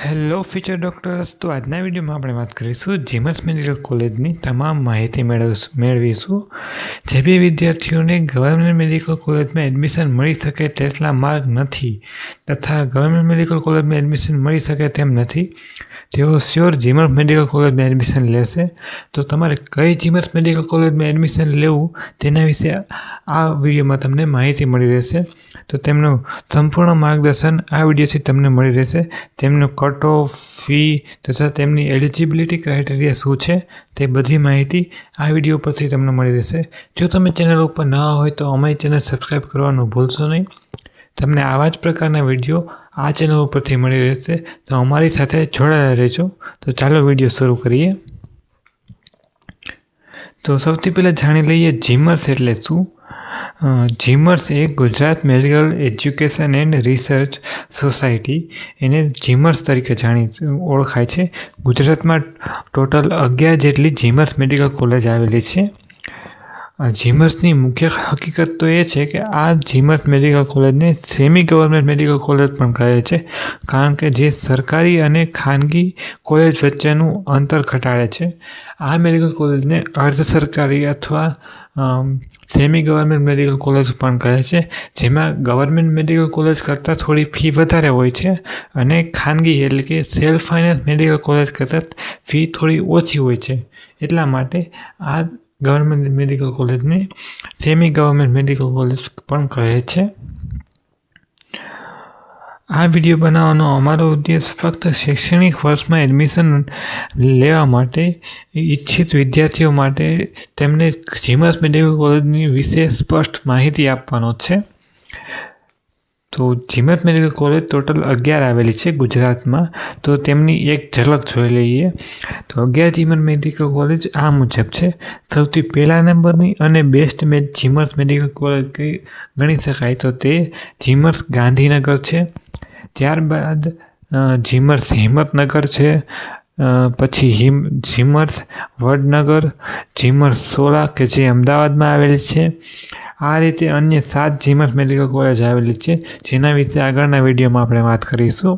Hello future doctors. તો આજના વિડીયોમાં આપણે વાત કરીશું જીમર્સ મેડિકલ કોલેજની તમામ માહિતી મેળવીશું. જે બી વિદ્યાર્થીઓને ગવર્મેન્ટ મેડિકલ કોલેજમાં એડમિશન મળી શકે તેટલા માર્ક નથી તથા ગવર્મેન્ટ મેડિકલ કોલેજમાં એડમિશન મળી શકે તેમ નથી, તેઓ શ્યોર જીમર્સ મેડિકલ કોલેજમાં એડમિશન લેશે. તો તમારે કઈ જીમર્સ મેડિકલ કોલેજમાં એડમિશન લેવું તેના વિશે આ વિડીયોમાં તમને માહિતી મળી રહેશે. તો તેમનું સંપૂર્ણ માર્ગદર્શન આ વિડીયોથી તમને મળી રહેશે. તેમનું કટ ઓફ, ફી તથા તેમની એલિજિબિલિટી ક્રાઇટેરિયા શું છે તે બધી માહિતી આ વિડીયો પરથી તમને મળી રહેશે. જો તમે ચેનલ ઉપર નવા હોય તો અમારી ચેનલ સબસ્ક્રાઈબ કરવાનું ભૂલશો નહીં. તમને આવા જ પ્રકારના વિડીયો આ ચેનલ ઉપરથી મળી રહેશે, તો અમારી સાથે જોડાયેલા રહેજો. તો ચાલો વિડીયો શરૂ કરીએ. તો સૌથી પહેલાં જાણી લઈએ જીમર્સ એટલે શું. GMERS A Gujarat medical education and research society, એને જીમર્સ તરીકે ઓળખાય છે. ગુજરાતમાં ટોટલ 11 જેટલી જીમર્સ મેડિકલ કોલેજ આવેલી છે. જીમર્સની મુખ્ય હકીકત તો એ છે કે આ જીમર્સ મેડિકલ કોલેજને સેમી ગવર્મેન્ટ મેડિકલ કોલેજ પણ કહે છે, કારણ કે જે સરકારી અને ખાનગી કોલેજ વચ્ચેનું અંતર ઘટાડે છે. આ મેડિકલ કોલેજને અર્ધ સરકારી અથવા સેમી ગવર્મેન્ટ મેડિકલ કોલેજ પણ કહે છે, જેમાં ગવર્મેન્ટ મેડિકલ કોલેજ કરતાં થોડી ફી વધારે હોય છે અને ખાનગી એટલે કે સેલ્ફ ફાઇનાન્સ મેડિકલ કોલેજ કરતાં ફી થોડી ઓછી હોય છે. એટલા માટે આ ગવર્મેન્ટ મેડિકલ કોલેજને સેમી ગવર્મેન્ટ મેડિકલ કોલેજ પણ કહે છે. આ વિડીયો બનાવવાનો અમારો ઉદ્દેશ ફક્ત શૈક્ષણિક વર્ષમાં એડમિશન લેવા માટે ઈચ્છિત વિદ્યાર્થીઓ માટે તેમને જીમર્સ મેડિકલ કોલેજની વિશે સ્પષ્ટ માહિતી આપવાનો છે. તો જીમર્સ મેડિકલ કોલેજ ટોટલ 11 આવેલી છે ગુજરાતમાં. તો તેમની એક ઝલક જોઈ લઈએ. તો 11 જીમર્સ મેડિકલ કોલેજ આ મુજબ છે. સૌથી પહેલા નંબરની અને બેસ્ટ જીમર્સ મેડિકલ કોલેજ ગણી શકાય તો તે જીમર્સ ગાંધીનગર છે. ત્યારબાદ જીમર્સ હિંમતનગર છે, પછી જીમર્સ વડનગર, જીમર્સ સોલા કે જે અમદાવાદમાં આવેલી છે. આ રીતે અન્ય 7 જીમર્સ મેડિકલ કોલેજ આવેલી છે, જેના વિશે આગળના વિડીયોમાં આપણે વાત કરીશું.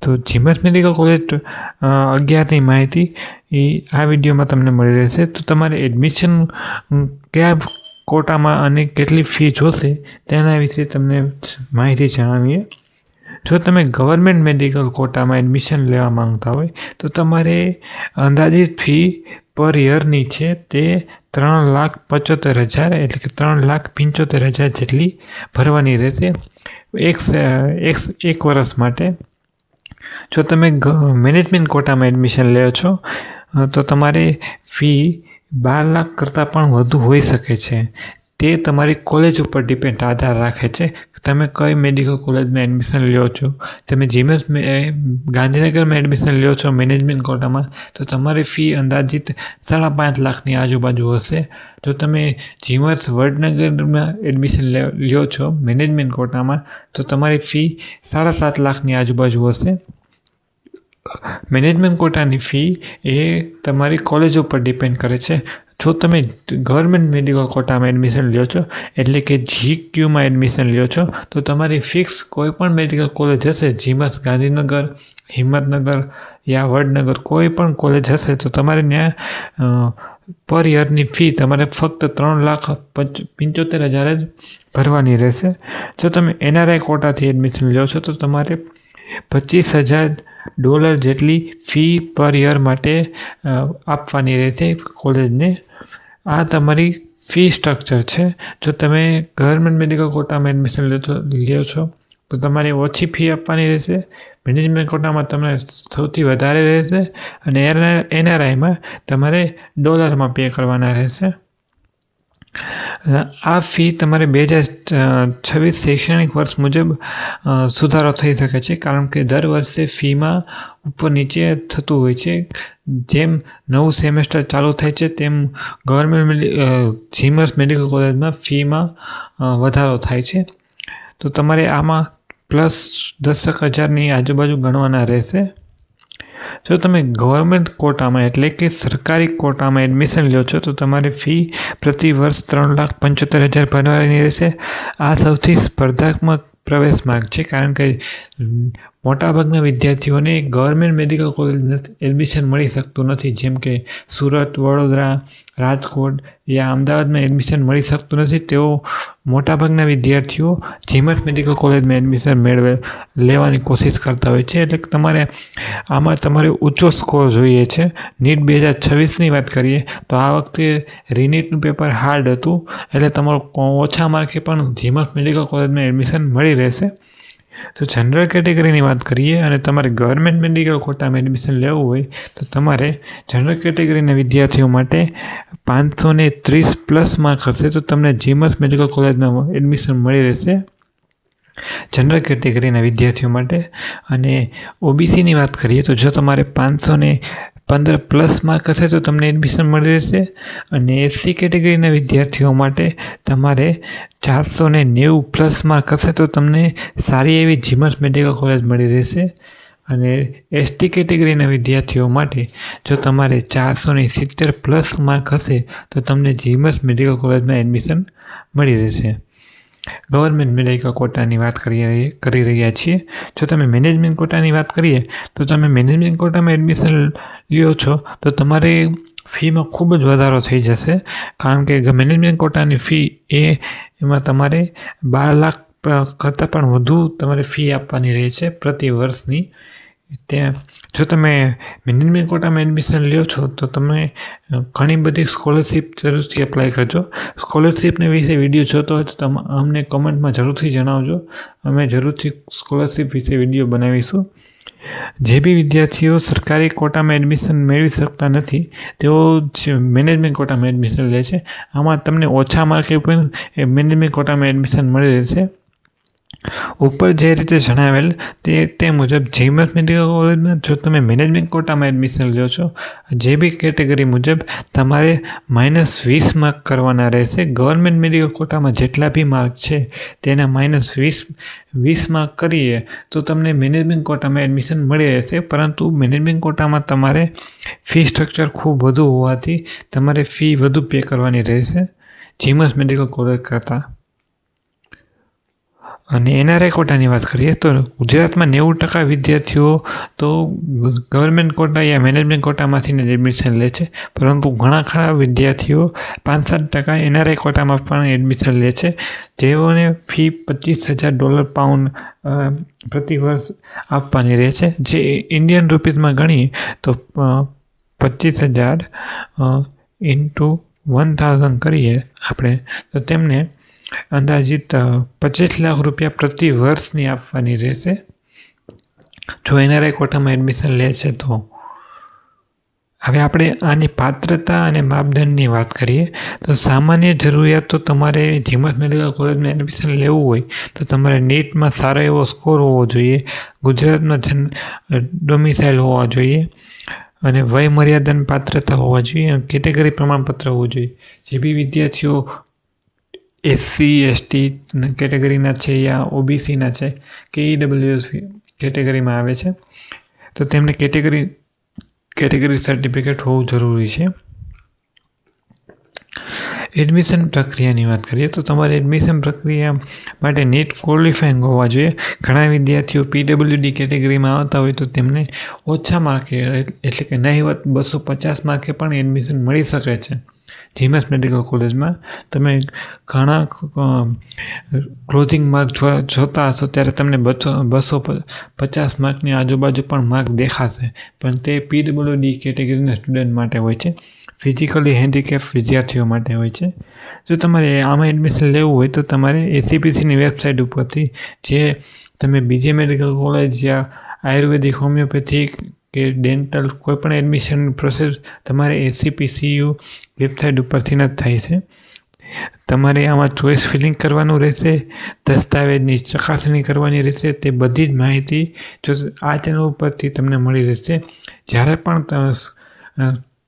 તો જીમર્સ મેડિકલ કોલેજ 11ની માહિતી આ વિડીયોમાં તમને મળી રહેશે. તો તમારે એડમિશન કયા કોટામાં અને કેટલી ફી જોશે તેના વિશે તમને માહિતી જણાવીએ. જો તમે ગવર્મેન્ટ મેડિકલ કોટામાં એડમિશન લેવા માંગતા હોય તો તમારે અંદાજિત ફી પર યરની છે તે 3,75,000 એટલે કે 3,75,000 જેટલી ભરવાની રહેશે એક વર્ષ માટે. જો તમે મેનેજમેન્ટ કોટામાં એડમિશન લો છો તો તમારે ફી 12 લાખ કરતાં પણ વધુ હોઈ શકે છે. તે તમારી કોલેજ ઉપર આધાર રાખે છે કે તમે કઈ મેડિકલ કોલેજમાં એડમિશન લ્યો છો. તમે જીમર્સ ગાંધીનગરમાં એડમિશન લ્યો છો મેનેજમેન્ટ કોટામાં તો તમારી ફી અંદાજિત 5.5 લાખની આજુબાજુ હશે. જો તમે જીમર્સ વડનગરમાં એડમિશન લ્યો છો મેનેજમેન્ટ કોટામાં તો તમારી ફી 7.5 લાખની આજુબાજુ હશે. મેનેજમેન્ટ કોટાની ફી એ તમારી કોલેજ ઉપર ડિપેન્ડ કરે છે. જો તમે ગવર્મેન્ટ મેડિકલ કોટામાં એડમિશન લ્યો છો એટલે કે GQમાં એડમિશન લ્યો છો તો તમારી ફિક્સ કોઈ પણ મેડિકલ કોલેજ હશે, જીમર્સ ગાંધીનગર, હિંમતનગર યા વડનગર કોઈ પણ કોલેજ હશે તો તમારે ત્યાં પર યરની ફી તમારે ફક્ત 3,75,000 જ ભરવાની રહેશે. જો તમે NRI કોટાથી એડમિશન લ્યો છો તો તમારે $25,000 જેટલી ફી પર યર માટે આપવાની રહેશે કોલેજને. આ તમારી ફી સ્ટ્રક્ચર છે. જો તમે ગવર્મેન્ટ મેડિકલ કોટામાં એડમિશન લ્યો છો તો તમારે ઓછી ફી આપવાની રહેશે. મેનેજમેન્ટ કોટામાં તમને સૌથી વધારે રહેશે અને NRIમાં તમારે ડોલરમાં પે કરવાના રહેશે. આ ફી તમારે 2026 શૈક્ષણિક વર્ષ મુજબ સુધારો થઈ શકે છે, કારણ કે દર વર્ષે ફીમાં ઉપર નીચે થતું હોય છે. જેમ નવું સેમેસ્ટર ચાલુ થાય છે તેમ ગવર્મેન્ટ જીમર્સ મેડિકલ કોલેજમાં ફીમાં વધારો થાય છે. તો તમારે આમાં પ્લસ 10,000ની આજુબાજુ ગણવાના રહેશે. જો તમે ગવર્મેન્ટ કોટામાં એટલે કે સરકારી કોટામાં એડમિશન લ્યો છો તો તમારી ફી પ્રતિ વર્ષ 3,75,000 ભરવાની રહેશે. આ સૌથી સ્પર્ધાત્મક પ્રવેશ માર્ગ છે, કારણ કે મોટાભાગના વિદ્યાર્થીઓને ગવર્મેન્ટ મેડિકલ કોલેજ એડમિશન મળી શકતું નથી, જેમ કે સુરત, વડોદરા, રાજકોટ યા અમદાવાદમાં એડમિશન મળી શકતું નથી. તેઓ મોટાભાગના વિદ્યાર્થીઓ જીમસ મેડિકલ કોલેજમાં એડમિશન લેવાની કોશિશ કરતા હોય છે. એટલે તમારે આમાં તમારે ઊંચો સ્કોર જોઈએ છે. નીટ 2026ની વાત કરીએ તો આ વખતે રીનીટનું પેપર હાર્ડ હતું, એટલે તમારું ઓછા માર્કે પણ જીમસ મેડિકલ કોલેજમાં એડમિશન મળી રહેશે. તો જનરલ કેટેગરીની વાત કરીએ અને તમારે ગવર્મેન્ટ મેડિકલ કોટામાં એડમિશન લેવું હોય તો તમારે જનરલ કેટેગરીના વિદ્યાર્થીઓ માટે 530 પ્લસ માર્ક હશે તો તમને જીમસ મેડિકલ કોલેજમાં એડમિશન મળી રહેશે જનરલ કેટેગરીના વિદ્યાર્થીઓ માટે. અને ઓબીસીની વાત કરીએ તો જો તમારે 515 પ્લસ માર્ક હશે તો તમને એડમિશન મળી રહેશે. અને એસસી કેટેગરીના વિદ્યાર્થીઓ માટે તમારે 490 પ્લસ માર્ક હશે તો તમને સારી એવી જીમસ મેડિકલ કોલેજ મળી રહેશે. અને એસટી કેટેગરીના વિદ્યાર્થીઓ માટે જો તમારે 470 પ્લસ માર્ક હશે તો તમને જીમસ મેડિકલ કોલેજમાં એડમિશન મળી રહેશે. ગવર્મેન્ટ મેડિકલ કોટાની વાત કરી રહ્યા છીએ. જો તમે મેનેજમેન્ટ કોટાની વાત કરીએ તો તમે મેનેજમેન્ટ કોટામાં એડમિશન લ્યો છો તો તમારે ફીમાં ખૂબ જ વધારો થઈ જશે, કારણ કે મેનેજમેન્ટ કોટાની ફી એમાં તમારે 12 લાખ કરતાં પણ વધુ તમારે ફી આપવાની રહે છે પ્રતિ વર્ષની. ત્યાં જો તમે મેનેજમેન્ટ કોટામાં એડમિશન લ્યો છો તો તમે ઘણી બધી સ્કોલરશિપ જરૂરથી એપ્લાય કરજો. સ્કોલરશિપને વિશે વિડીયો જોતો હોય તો તમે અમને કમેન્ટમાં જરૂરથી જણાવજો. અમે જરૂરથી સ્કોલરશિપ વિશે વિડીયો બનાવીશું. જે બી વિદ્યાર્થીઓ સરકારી કોટામાં એડમિશન મેળવી શકતા નથી તેઓ મેનેજમેન્ટ કોટામાં એડમિશન લે છે. આમાં તમને ઓછા માર્કે પણ મેનેજમેન્ટ કોટામાં એડમિશન મળી રહેશે. ઉપર જે રીતે જણાવેલ તે મુજબ જીમસ મેડિકલ કોલેજમાં જો તમે મેનેજમેન્ટ કોટામાં એડમિશન લ્યો છો, જે બી કેટેગરી મુજબ તમારે -20 માર્ક કરવાના રહેશે. ગવર્મેન્ટ મેડિકલ કોટામાં જેટલા બી માર્ક છે તેના -20 માર્ક કરીએ તો તમને મેનેજમેન્ટ કોટામાં એડમિશન મળી રહેશે. પરંતુ મેનેજમેન્ટ કોટામાં તમારે ફી સ્ટ્રક્ચર ખૂબ વધુ હોવાથી તમારે ફી વધુ પે કરવાની રહેશે જીમસ મેડિકલ કોલેજ કરતાં. અને એનઆરઆઈ કોટાની વાત કરીએ તો ગુજરાતમાં 90% વિદ્યાર્થીઓ તો ગવર્મેન્ટ કોટા યા મેનેજમેન્ટ કોટામાંથી જ એડમિશન લે છે, પરંતુ ઘણા ખરા વિદ્યાર્થીઓ 5-7% એનઆરઆઈ કોટામાં પણ એડમિશન લે છે, જેઓને ફી $25,000 પાઉન્ડ પ્રતિ વર્ષ આપવાની રહે છે. જે ઇન્ડિયન રૂપીઝમાં ગણીએ તો 25,000 × 1,000 કરીએ આપણે તો તેમને અંદાજિત 25 લાખ રૂપિયા પ્રતિ વર્ષની આપવાની રહેશે જો એનઆરઆઈ કોટામાં એડમિશન લે છે તો. હવે આપણે આની પાત્રતા અને માપદંડની વાત કરીએ તો સામાન્ય જરૂરિયાત તો તમારે જીમસ મેડિકલ કોલેજમાં એડમિશન લેવું હોય તો તમારે નીટમાં સારો એવો સ્કોર હોવો જોઈએ, ગુજરાતમાં ડોમિસાઇલ હોવા જોઈએ અને વય મર્યાદાની પાત્રતા હોવા જોઈએ અને કેટેગરી પ્રમાણપત્ર હોવું જોઈએ. જે બી વિદ્યાર્થીઓ એસસી એસટી કેટેગરીના છે યા ઓબીસીના છે કે ઈડબ્લ્યુએસ કેટેગરીમાં આવે છે તો તેમને કેટેગરી સર્ટિફિકેટ હોવું જરૂરી છે. એડમિશન પ્રક્રિયાની વાત કરીએ તો તમારે એડમિશન પ્રક્રિયા માટે નીટ ક્વોલિફાઈંગ હોવા જોઈએ. ઘણા વિદ્યાર્થીઓ પીડબ્લ્યુડી કેટેગરીમાં આવતા હોય તો તેમને ઓછા માર્કે એટલે કે નહિવત 250 માર્કે પણ એડમિશન મળી શકે છે જીમસ મેડિકલ કોલેજમાં. તમે ઘણા ક્લોઝિંગ માર્ક જોતા હશો ત્યારે તમને 250 માર્કની આજુબાજુ પણ માર્ક દેખાશે, પણ તે પીડબ્લ્યુડી કેટેગરીના સ્ટુડન્ટ માટે હોય છે, ફિઝિકલી હેન્ડીકેપ વિદ્યાર્થીઓ માટે હોય છે. જો તમારે આમાં એડમિશન લેવું હોય તો તમારે એસીપીસીની વેબસાઇટ ઉપરથી જે તમે બીજી મેડિકલ કોલેજ યા આયુર્વેદિક, હોમિયોપેથિક કે ડેન્ટલ કોઈપણ એડમિશન પ્રોસેસ તમારે એસીપીસીયુ વેબસાઇટ ઉપરથી જ થાય છે. તમારે આમાં ચોઇસ ફિલિંગ કરવાનું રહેશે, દસ્તાવેજની ચકાસણી કરવાની રહેશે. તે બધી જ માહિતી જો આ ચેનલ ઉપરથી તમને મળી રહેશે. જ્યારે પણ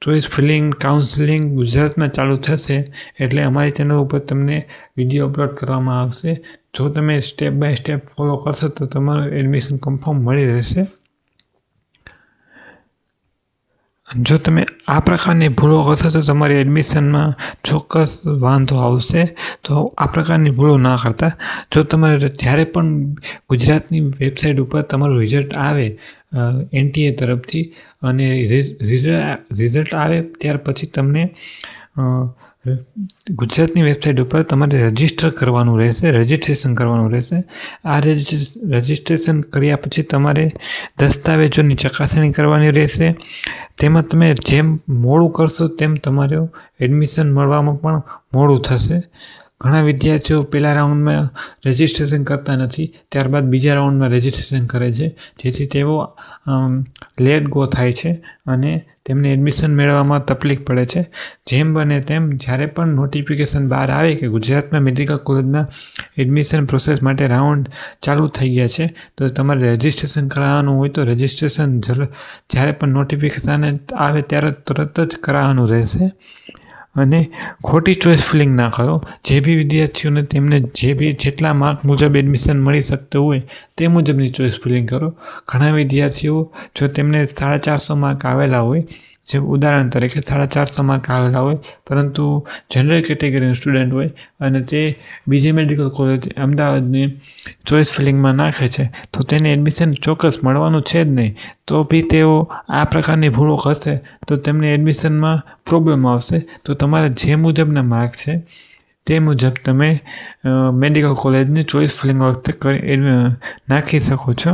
ચોઇસ ફિલિંગ કાઉન્સેલિંગ ગુજરાતમાં ચાલુ થશે એટલે અમારી ચેનલ ઉપર તમને વિડીયો અપલોડ કરવામાં આવશે. જો તમે સ્ટેપ બાય સ્ટેપ ફોલો કરશો તો તમારું એડમિશન કન્ફર્મ મળી રહેશે. જો તમે આ પ્રકારની ભૂલો કરશો તો તમારી એડમિશનમાં ચોક્કસ વાંધો આવશે. તો આ પ્રકારની ભૂલો ના કરતા. જો તમારે જ્યારે પણ ગુજરાતની વેબસાઇટ ઉપર તમારું રિઝલ્ટ આવે NTA તરફથી અને રિઝલ્ટ આવે ત્યાર પછી તમને ગુજરાતની વેબસાઇટ ઉપર તમારે રજિસ્ટ્રેશન કરવાનું રહેશે. આ રજિસ્ટ્રેશન કર્યા પછી તમારે દસ્તાવેજોની ચકાસણી કરવાની રહેશે. તેમાં તમે જેમ મોડું કરશો તેમ તમારું એડમિશન મળવામાં પણ મોડું થશે. ઘણા વિદ્યાર્થીઓ પહેલા રાઉન્ડમાં રજિસ્ટ્રેશન કરતા નથી, ત્યારબાદ બીજા રાઉન્ડમાં રજિસ્ટ્રેશન કરે છે, જેથી તેઓ લેટ ગો થાય છે અને તેમને એડમિશન મેળવવામાં તકલીફ પડે છે. જેમ બને તેમ જ્યારે પણ નોટિફિકેશન બહાર આવે કે ગુજરાતમાં મેડિકલ કોલેજમાં એડમિશન પ્રોસેસ માટે રાઉન્ડ ચાલુ થઈ ગયા છે, તો તમારે રજિસ્ટ્રેશન કરાવવાનું હોય તો રજિસ્ટ્રેશન જ્યારે પણ નોટિફિકેશન આવે ત્યારે તરત જ કરાવવાનું રહેશે. અને ખોટી ચોઇસ ફિલિંગ ના કરો. જે બી વિદ્યાર્થીઓને તેમને જેટલા માર્ક મુજબ એડમિશન મળી શકતું હોય તે મુજબની ચોઇસ ફિલિંગ કરો. ઘણા વિદ્યાર્થીઓ જો તેમને 450 માર્ક આવેલા હોય, જે ઉદાહરણ તરીકે 450 માર્ક આવેલા હોય, પરંતુ જનરલ કેટેગરીનો સ્ટુડન્ટ હોય અને તે બીજી મેડિકલ કોલેજ અમદાવાદની ચોઇસ ફિલિંગમાં નાખે છે, તો તેને એડમિશન ચોક્કસ મળવાનું છે જ નહીં. તો બી તેઓ આ પ્રકારની ભૂલો કરશે તો તેમને એડમિશનમાં પ્રોબ્લેમ આવશે. તો તમારા જે મુજબના માર્ક છે તે મુજબ તમે મેડિકલ કોલેજની ચોઇસ ફિલિંગ વખતે નાખી શકો છો.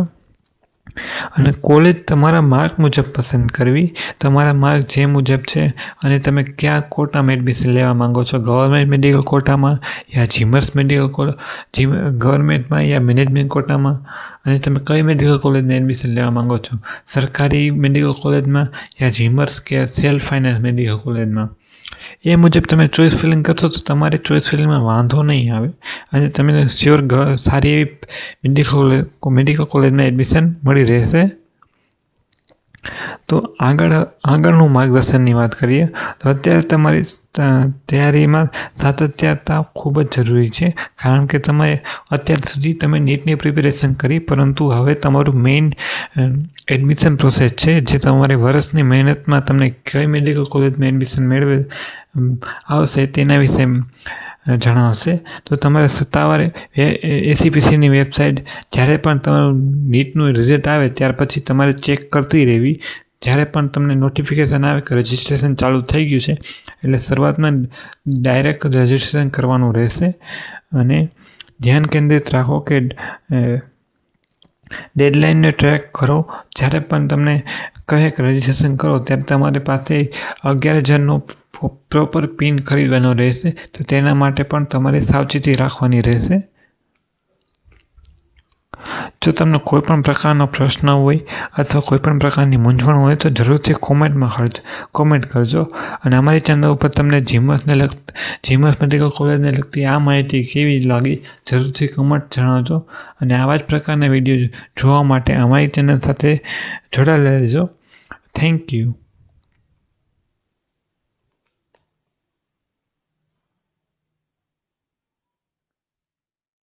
અને કોલેજ તમારા માર્ક મુજબ પસંદ કરવી. તમારા માર્ક જે મુજબ છે અને તમે કયા કોટામાં એડમિશન લેવા માંગો છો, ગવર્મેન્ટ મેડિકલ કોટામાં યા જીમર્સ ગવર્મેન્ટમાં યા મેનેજમેન્ટ કોટામાં, અને તમે કઈ મેડિકલ કોલેજમાં એડમિશન લેવા માંગો છો, સરકારી મેડિકલ કોલેજમાં યા જીમર્સ કે સેલ્ફ ફાઇનાન્સ મેડિકલ કોલેજમાં, એ મુજબ તમે ચોઇસ ફિલિંગ કરશો તો તમારે ચોઇસ ફિલિંગમાં વાંધો નહીં આવે અને તમને શ્યોર સારી એવી મેડિકલ કોલેજમાં એડમિશન મળી રહેશે. તો આગળનું માર્ગદર્શનની વાત કરીએ તો અત્યારે તમારી તૈયારીમાં સાતત્યતા ખૂબ જ જરૂરી છે. કારણ કે અત્યાર સુધી તમે નીટની પ્રિપેરેશન કરી, પરંતુ હવે તમારું મેઇન એડમિશન પ્રોસેસ છે, જે તમારી વર્ષની મહેનતમાં તમને કઈ મેડિકલ કોલેજમાં એડમિશન આવશે તેના વિશે જણાવશે. તો તમારે સત્તાવાર ACPCની વેબસાઇટ જ્યારે પણ તમારું નીટનું રિઝલ્ટ આવે ત્યાર પછી તમારે ચેક કરતી રહેવી. જ્યારે પણ તમને નોટિફિકેશન આવે કે રજિસ્ટ્રેશન ચાલુ થઈ ગયું છે, એટલે શરૂઆતમાં ડાયરેક્ટ રજિસ્ટ્રેશન કરવાનું રહેશે. અને ધ્યાન કેન્દ્રિત રાખો કે ડેડલાઇનને ટ્રેક કરો. જ્યારે પણ તમને કહે કે રજિસ્ટ્રેશન કરો ત્યારે તમારી પાસે 11,000નો પ્રોપર પિન ખરીદવાનો રહેશે. તો તેના માટે પણ તમારે સાવચેતી રાખવાની રહેશે. જો તમને કોઈ પણ પ્રકારનો પ્રશ્ન હોય અથવા કોઈ પણ પ્રકારની મૂંઝવણ હોય તો જરૂરથી કોમેન્ટ કરજો. અને અમારી ચેનલ ઉપર તમને જીમર્સ મેડિકલ કોલેજને લગતી આ માહિતી કેવી લાગી જરૂરથી કમેન્ટ જણાવજો. અને આવા જ પ્રકારના વિડીયો જોવા માટે અમારી ચેનલ સાથે જોડાયેલા રહેજો. Thank you.